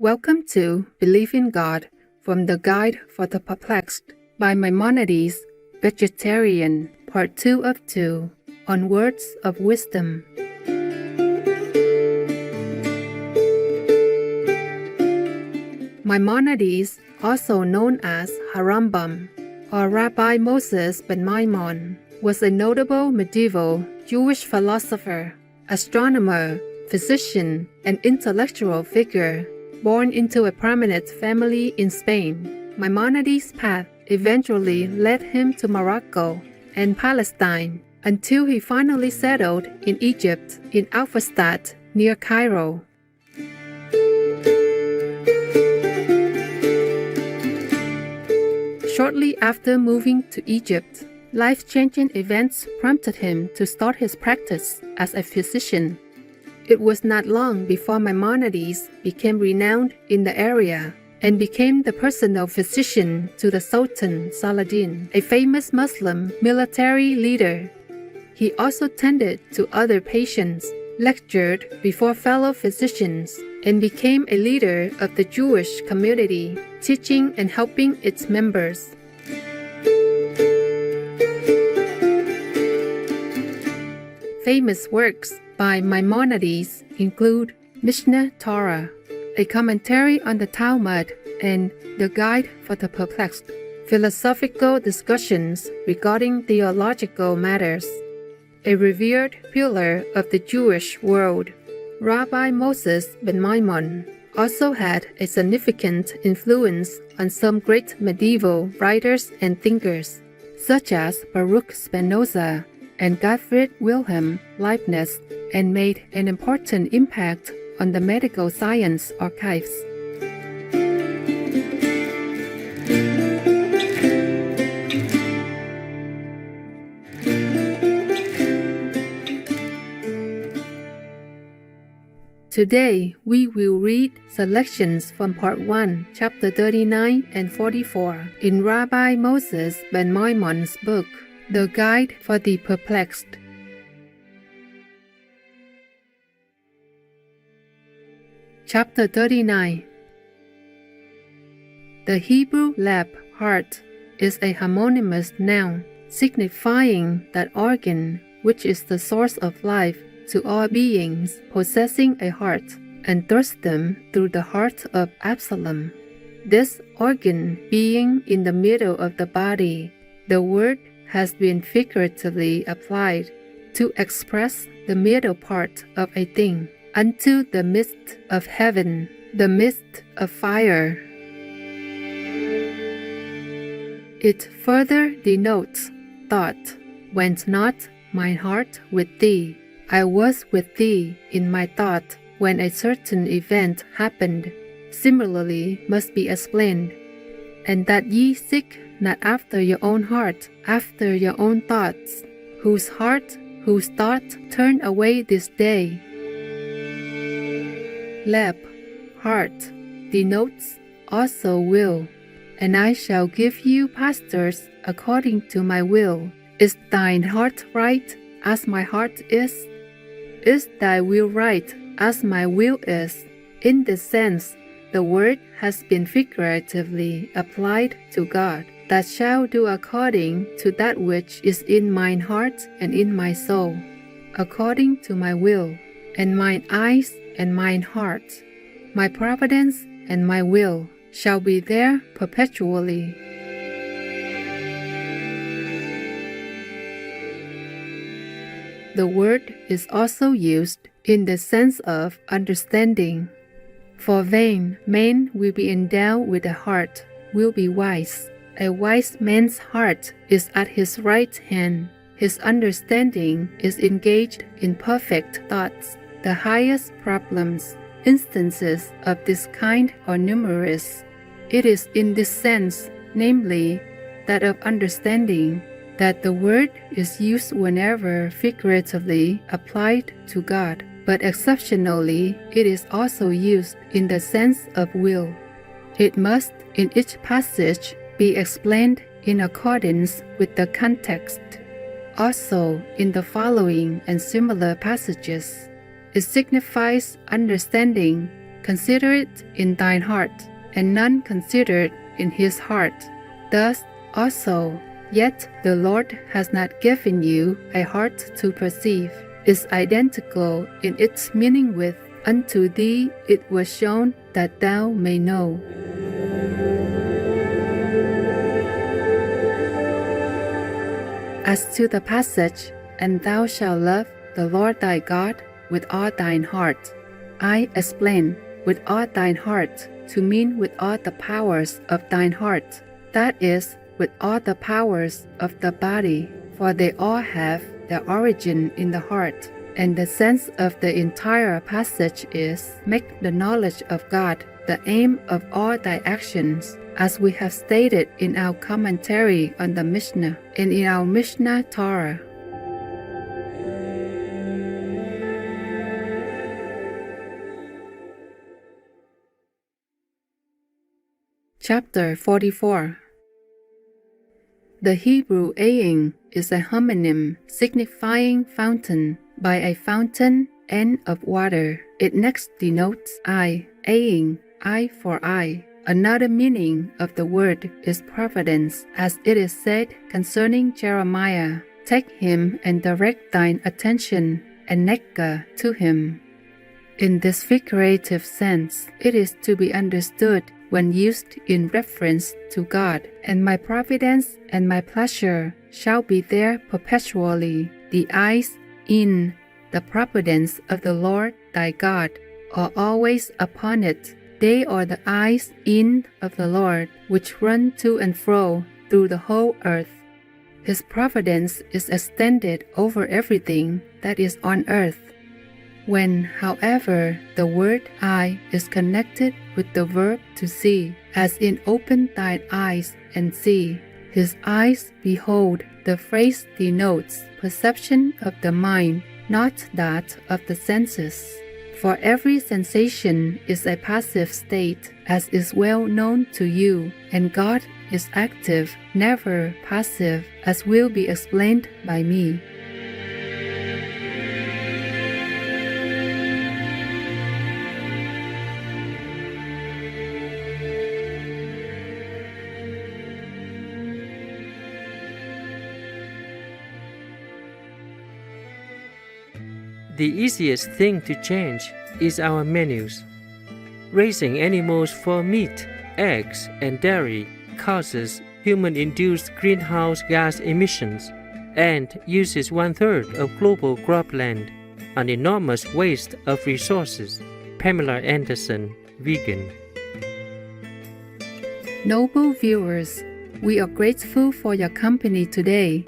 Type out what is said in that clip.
Welcome to Believe in God from the Guide for the Perplexed by Maimonides, Vegetarian, Part 2 of 2, on Words of Wisdom. Maimonides, also known as Harambam, or Rabbi Moses ben Maimon, was a notable medieval Jewish philosopher, astronomer, physician, and intellectual figure. Born into a prominent family in Spain, Maimonides' path eventually led him to Morocco and Palestine until he finally settled in Egypt in Alphastadt near Cairo. Shortly after moving to Egypt, life-changing events prompted him to start his practice as a physician. It was not long before Maimonides became renowned in the area and became the personal physician to the Sultan Saladin, a famous Muslim military leader. He also tended to other patients, lectured before fellow physicians, and became a leader of the Jewish community, teaching and helping its members. Famous works by Maimonides include Mishneh Torah, a commentary on the Talmud, and the Guide for the Perplexed, philosophical discussions regarding theological matters. A revered pillar of the Jewish world, Rabbi Moses ben Maimon also had a significant influence on some great medieval writers and thinkers, such as Baruch Spinoza and Gottfried Wilhelm Leibniz, and made an important impact on the medical science archives. Today, we will read selections from Part 1, Chapter 39 and 44 in Rabbi Moses ben Maimon's book, The Guide for the Perplexed. Chapter 39. The Hebrew lab, heart, is a homonymous noun, signifying that organ which is the source of life to all beings possessing a heart, and thrust them through the heart of Absalom. This organ being in the middle of the body, the word has been figuratively applied to express the middle part of a thing, unto the midst of heaven, the midst of fire. It further denotes thought. Went not mine heart with thee? I was with thee in my thought when a certain event happened. Similarly must be explained, and that ye seek not after your own heart, after your own thoughts, whose heart, whose thought turn away this day. Leb, heart, denotes also will, and I shall give you pastors according to my will. Is thine heart right as my heart is? Is thy will right as my will is? In this sense, the word has been figuratively applied to God, that shall do according to that which is in mine heart and in my soul, according to my will, and mine eyes and mine heart. My providence and my will shall be there perpetually. The word is also used in the sense of understanding. For vain man will be endowed with a heart, will be wise. A wise man's heart is at his right hand. His understanding is engaged in perfect thoughts. The highest problems, instances of this kind are numerous. It is in this sense, namely, that of understanding, that the word is used whenever figuratively applied to God, but exceptionally it is also used in the sense of will. It must, in each passage, be explained in accordance with the context. Also, in the following and similar passages, it signifies understanding, consider it in thine heart, and none considered in his heart. Thus also, yet the Lord has not given you a heart to perceive, is identical in its meaning with, unto thee it was shown that thou may know. As to the passage, and thou shalt love the Lord thy God with all thine heart, I explain with all thine heart to mean with all the powers of thine heart, that is, with all the powers of the body, for they all have their origin in the heart. And the sense of the entire passage is, make the knowledge of God the aim of all thy actions, as we have stated in our commentary on the Mishnah and in our Mishnah Torah. Chapter 44. The Hebrew ayin is a homonym signifying fountain. By a fountain and of water, it next denotes eye, ayin, eye for eye. Another meaning of the word is providence, as it is said concerning Jeremiah, take him and direct thine attention and nekka to him. In this figurative sense, it is to be understood when used in reference to God, and my providence and my pleasure shall be there perpetually. The eyes in the providence of the Lord thy God are always upon it. They are the eyes in of the Lord, which run to and fro through the whole earth. His providence is extended over everything that is on earth. When, however, the word eye is connected with the verb to see, as in open thine eyes and see, his eyes behold, the phrase denotes perception of the mind, not that of the senses. For every sensation is a passive state, as is well known to you, and God is active, never passive, as will be explained by me. The easiest thing to change is our menus. Raising animals for meat, eggs, and dairy causes human-induced greenhouse gas emissions and uses 1/3 of global cropland, an enormous waste of resources. Pamela Anderson, vegan. Noble viewers, we are grateful for your company today.